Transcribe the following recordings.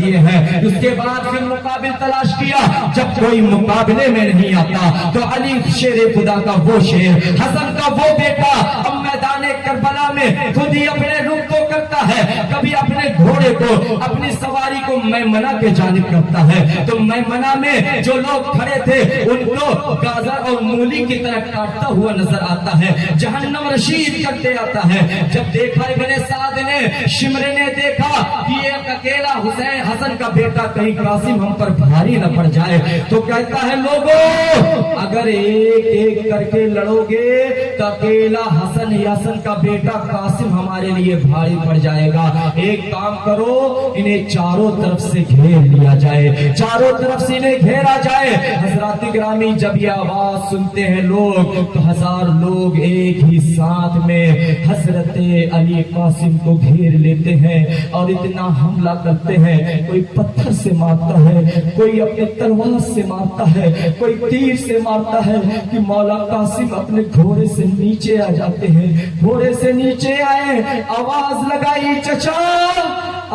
دیے ہیں. اس کے بعد پھر مقابل تلاش کیا. جب کوئی مقابلے میں نہیں آتا تو علی شیر خدا کا وہ شیر, حسن کا وہ بیٹا اب میدان کربلا میں خود ہی اپنے رخ کو کرتا ہے. کبھی اپنے گھوڑے کو, اپنی سواری کو میمنہ کے جانب کرتا ہے تو میمنہ میں جو لوگ کھڑے تھے ان کو گازر اور مولی کی طرح کاٹتا ہوا نظر آتا ہے, جہنم رشید کرتے آتا ہے. جب دیکھا ابن سعد نے, شمر نے دیکھا کہ ایک اکیلا حسین حسن کا بیٹا کہیں قاسم ہم پر بھاری نہ پڑ جائے, تو کہتا ہے لوگوں اگر ایک ایک کر کے لڑو گے تو اکیلا حسن حسن کا بیٹا قاسم ہمارے لیے بھاری پڑ جائے گا. ایک کام کرو, انہیں چاروں طرف سے گھیر لیا جائے, چاروں طرف سے انہیں گھیرا جائے. حضرات گرامی جب یہ آواز سنتے ہیں لوگ تو 1000 لوگ ایک ہی ساتھ میں حضرت علی قاسم کو گھیر لیتے ہیں اور اتنا حملہ کرتے ہیں. کوئی پتھر سے مارتا ہے, کوئی اپنے تلوار سے مارتا ہے, کوئی تیر سے مارتا ہے کہ مولا قاسم اپنے گھوڑے سے نیچے آ جاتے ہیں. گھوڑے سے نیچے آئے, آواز لگائی چچا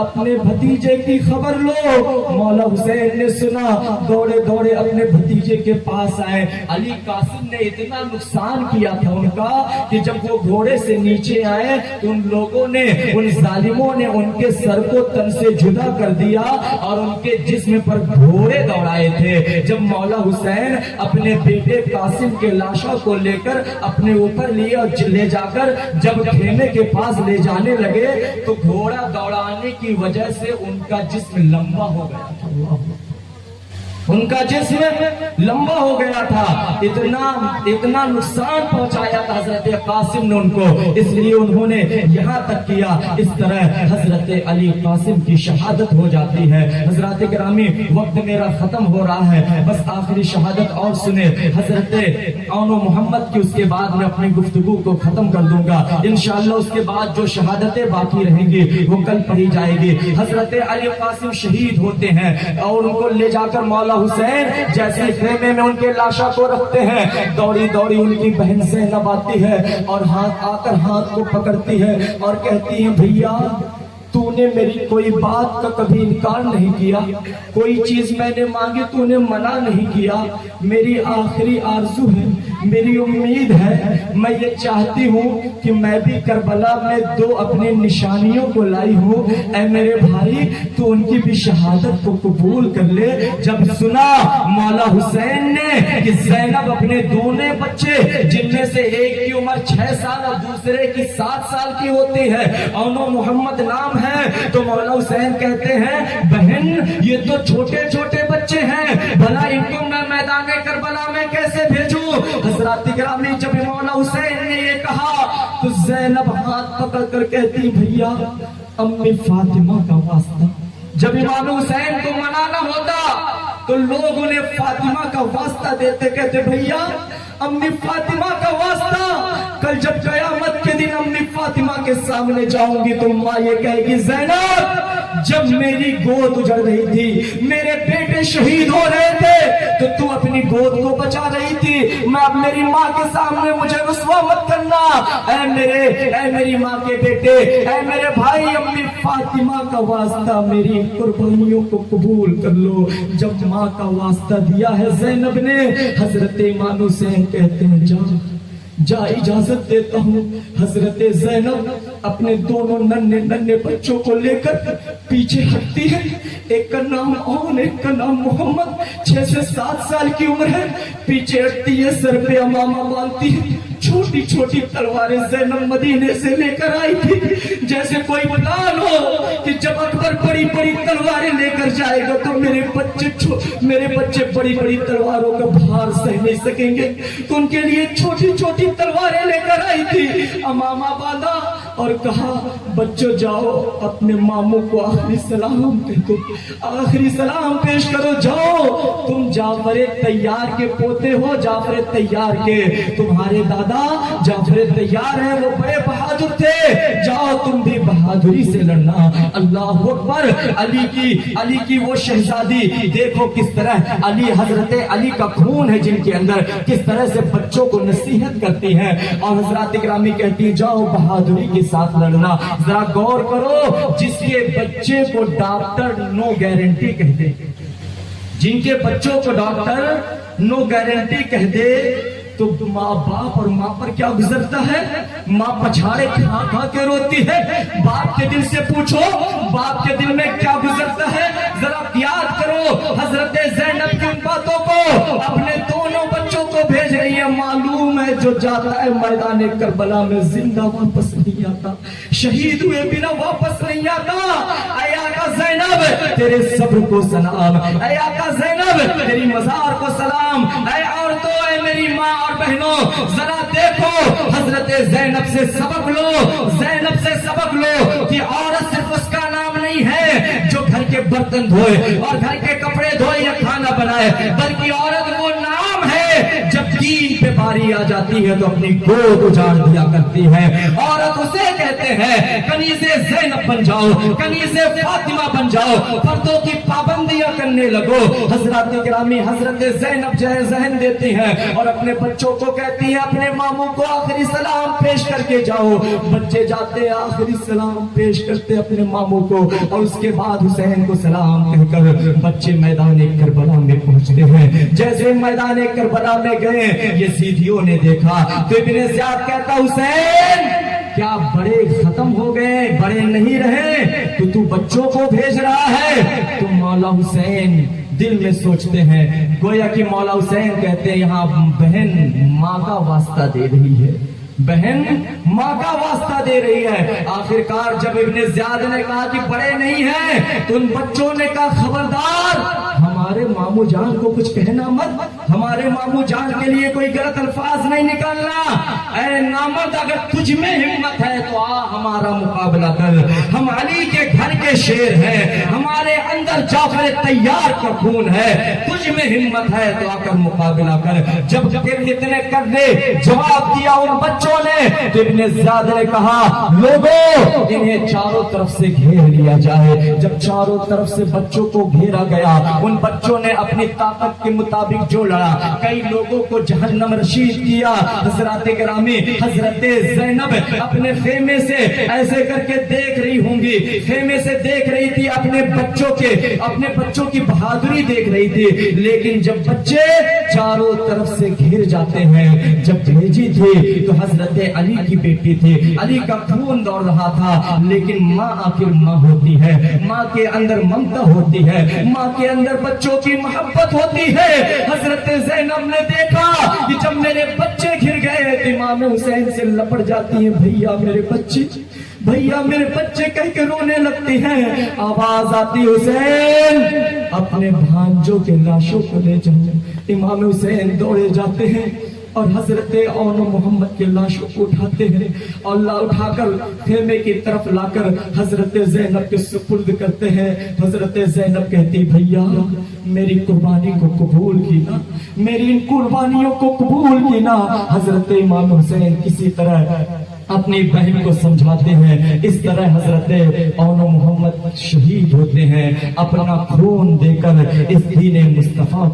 اپنے بھتیجے کی خبر لو. مولا حسین نے سنا, دوڑے دوڑے اپنے بھتیجے کے پاس آئے. علی قاسم نے اتنا نقصان کیا تھا ان کا کہ جب وہ گھوڑے سے نیچے آئے تو ان لوگوں نے, ان ظالموں نے ان کے سر کو تن سے جدا کر دیا اور ان کے جسم پر گھوڑے دوڑائے تھے. جب مولا حسین اپنے بیٹے قاسم کے لاشوں کو لے کر اپنے اوپر لیے اور لے جا کر جب خیمے کے پاس لے جانے لگے تو گھوڑا دوڑانے کی وجہ سے ان کا جسم لمبا ہو گیا تھا. ان کا جسم لمبا ہو گیا تھا, اتنا نقصان پہنچایا تھا حضرت قاسم نے ان کو, اس لیے انہوں نے یہاں تک کیا. اس طرح حضرت علی قاسم کی شہادت ہو جاتی ہے. حضرات گرامی وقت میرا ختم ہو رہا ہے, بس آخری شہادت اور سنیں حضرت اون محمد کی, اس کے بعد میں اپنی گفتگو کو ختم کر دوں گا انشاءاللہ. اس کے بعد جو شہادتیں باقی رہیں گی وہ کل پڑھی جائے گی. حضرت علی قاسم شہید ہوتے ہیں اور ان کو لے جا کر مولا حسین جیسے خیمے میں ان کے لاشا کو رکھتے ہیں, دوڑی دوڑی ان کی بہن زینب آتی ہے اور ہاتھ آ کر ہاتھ کو پکڑتی ہے اور کہتی ہے بھیا تو نے میری کوئی بات کا کبھی انکار نہیں کیا, کوئی چیز میں نے مانگی تو نے منع نہیں کیا. میری آخری آرزو ہے, میری امید ہے, میں یہ چاہتی ہوں کہ میں بھی کربلا میں 2 اپنے نشانیوں کو لائی ہوں. اے میرے بھائی تو ان کی بھی شہادت کو قبول کر لے. جب سنا مولا حسین نے کہ زینب اپنے دونوں بچے جن میں سے ایک کی عمر 6 سال اور دوسرے کی 7 سال کی ہوتی ہے, اونو محمد نام ہے, تو مولا حسین کہتے ہیں بہن یہ تو چھوٹے چھوٹے بچے ہیں, بھلا ان کو میں میدان کربلا میں کیسے بھیجوں. حضرات گرامی جب مولا حسین نے یہ کہا تو زینب ہاتھ پکڑ کر کہتی بھیا امی فاطمہ کا واسطہ. جب امام حسین کو منانا ہوتا تو لوگ انہیں فاطمہ کا واسطہ دیتے, کہتے بھیا امی فاطمہ کا واسطہ. کل جب قیامت کے دن امی فاطمہ کے سامنے جاؤں گی تو ماں یہ کہے گی زینب جب میری گود اجڑ رہی تھی, میرے بیٹے شہید ہو رہے تھے تو تو اپنی گود کو بچا رہی تھی. میں اب میری ماں کے سامنے مجھے رسوا مت کرنا. اے میری ماں کے بیٹے, اے میرے بھائی, امی فاطمہ کا واسطہ میری قربانیوں کو قبول کر لو. جب ماں کا واسطہ دیا ہے زینب نے, حضرت امام حسین کہتے ہیں جا اجازت دیتا ہوں. حضرت زینب اپنے دونوں ننھے بچوں کو لے کر پیچھے ہٹتی ہے. ایک کا نام اون, ایک کا نام محمد, 6 سے 7 سال کی عمر ہے. پیچھے ہٹتی ہے, سر پہ امامہ باندھتی ہے. چھوٹی چھوٹی تلواریں زینب مدینے سے لے کر آئی تھی, جیسے کوئی پلان ہو کہ جب اکبر بڑی بڑی تلواریں لے کر جائے گا تو میرے بچے بڑی بڑی تلواروں کا بھار سہ نہیں سکیں گے, تو ان کے لیے چھوٹی چھوٹی تلواریں لے کر آئی تھی. امامہ باندھا اور کہا بچوں جاؤ اپنے ماموں کو آخری سلام کہہ دو, آخری سلام پیش کرو. جاؤ تم جعفر طیار کے پوتے ہو, جعفر طیار کے, تمہارے دادا جعفر طیار ہیں, وہ بڑے بہادر बहादुर थे, जाओ तुम भी बहादुरी से लड़ना। अल्लाह अकबर। अली की वो शहजादी, देखो किस तरह अली, हजरत अली का खून है जिनके अंदर, किस तरह से बच्चों को नसीहत करती है। और हजरत इकरामी कहती है जाओ बहादुरी के साथ लड़ना। जरा गौर करो, जिसके बच्चे को डॉक्टर नो गारंटी कह दे, जिनके बच्चों को डॉक्टर नो गारंटी कह दे, तो माँ बाप और माँ पर क्या गुजरता है? माँ पछाड़े खा खा के रोती है। बाप के दिल से पूछो, बाप के दिल में क्या गुजरता है? जरा याद करो हजरत ज़ैनब की बातों को। अपने दोनों बच्चों को भेज रही है, मालूम है जो जाता है मैदान करबला में जिंदा वापस नहीं आता, शहीद हुए बिना वापस नहीं आता। ऐ आका ज़ैनब तेरे सब्र को सलाम, ऐ आका ज़ैनब तेरी मज़ार को सलाम। ऐ औरतों, ऐ मेरी माँ और बहनों, जरा देखो हजरत ज़ैनब से सबक लो, ज़ैनब से सबक लो कि औरत सिर्फ उसका नाम नहीं है जो घर के बर्तन धोए और घर के कपड़े धोए या खाना बनाए, बल्कि औरत वो नाम है जब दीन पे बारी आ जाती है तो अपनी गोद उजाड़ दिया करती है। औरत उसे कहते हैं कनीज़े ज़ैनब बन जाओ, कनीज़े फातिमा बन जाओ, पर्दों की पाबंदियां करने लगो। हजरत इकरामी हजरत ज़ैनब जो है ज़हन देती हैं और अपने बच्चों को कहती है अपने मामू को आखिरी सलाम पेश करके जाओ। बच्चे जाते हैं, आखिरी सलाम पेश करते अपने मामू को, और उसके बाद हुसैन को सलाम कहकर बच्चे मैदान करबला में पहुंचते हैं। जैसे मैदान करबला में गए, यजीदियों ने देखा तो इब्ने ज़ियाद कहता हुसैन क्या बड़े खत्म हो गए, बड़े नहीं रहे, तो तू बच्चों को भेज रहा है। तो मौला हुसैन दिल में सोचते हैं, गोया कि मौला हुसैन कहते हैं यहाँ बहन माँ का वास्ता दे रही है, बहन माँ का वास्ता दे रही है। आखिरकार जब इब्ने ज़ियाद ने कहा कि बड़े नहीं हैं, तो उन बच्चों ने कहा खबरदार हमारे मामू जान को कुछ कहना मत, हमारे मामू जान के लिए कोई गलत अल्फाज नहीं निकालना। ऐ नामर्द, अगर तुझ में हिम्मत है तो आ हमारा मुकाबला कर, हम अली के घर के शेर हैं, हमारे अंदर जाफर तैयार का खून है, तुझ में हिम्मत है तो आकर मुकाबला कर। जब इतने करने जवाब दिया उन बच्चों ने, तो इब्ने ज़ियाद ने कहा लोगों इन्हें चारों तरफ से घेर लिया जाए। जब चारों तरफ से बच्चों को घेरा गया, उन बच्चों ने अपनी ताकत के मुताबिक जो लड़ा, कई लोगों को जहन्नम रशीद किया। हजरत इकरामी हजरत ज़ैनब अपने खेमे से ऐसे करके देख रही होंगी, खेमे से देख रही थी अपने बच्चों की बहादुरी देख रही थी। लेकिन जब बच्चे चारों तरफ से घिर जाते हैं, जब भेजी थी तो हजरत अली की बेटी थी, अली का खून दौड़ रहा था, लेकिन माँ आखिर माँ होती है, माँ के अंदर ममता होती है, माँ के अंदर बच्चों की मोहब्बत होती है। हजरत ज़ैनब ने देखा कि जब मेरे बच्चे घिर गए तो इमाम हुसैन से लपट जाती है, भैया मेरे बच्चे, भैया मेरे बच्चे कह के रोने लगती हैं। आवाज आती हुसैन अपने भांजों के लाशों को ले जाओ। इमाम हुसैन दौड़े जाते हैं और हजरत औन मोहम्मद के लाशों को उठाते हैं और उठाकर खेमे की तरफ लाकर हजरत ज़ैनब के सुपुर्द करते हैं। हजरत ज़ैनब कहती भैया मेरी कुर्बानी को कबूल की ना, मेरी इन कुर्बानियों को कबूल की ना। हजरत इमाम हुसैन किसी तरह अपनी बहन को समझाते हैं। इस तरह हजरत औन मोहम्मद शहीद होते हैं, अपना खून देकर इस दीन मुस्तफा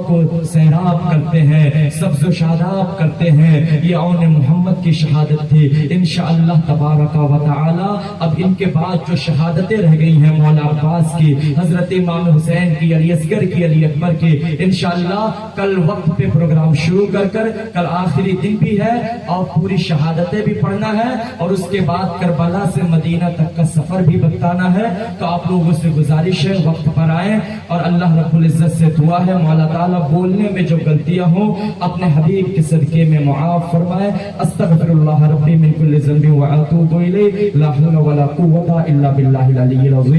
को सैराब करते हैं, सब्ज़ शादाब करते हैं। ये औन मोहम्मद की शहादत थी। इंशाअल्लाह तबारका व तआला अब इनके बाद जो शहादतें रह गई हैं मौला अब्बास की, हजरत इमाम हुसैन की, अली असगर की, अली अकबर की, इंशाअल्लाह कल वक्त पे प्रोग्राम शुरू कर कल आखिरी दिन भी है और पूरी शहादतें भी पढ़ना है और उसके बाद करबला से मदीना तक का सफर भी बताना है। तो आप लोगों से गुजारिश है वक्त पर आए और अल्लाह रब्बुल इज्जत से दुआ है मौला ताला बोलने में जो गलतियां हो अपने हबीब के सदके में मुआफ फरमाए। अस्तगफिरुल्लाह रब्बी मिन कुल्लि ज़ंबि व अतूबु इलैहि ला हौला वला कुव्वता इल्ला बिल्लाहिल अलिय्यिल अज़ीम।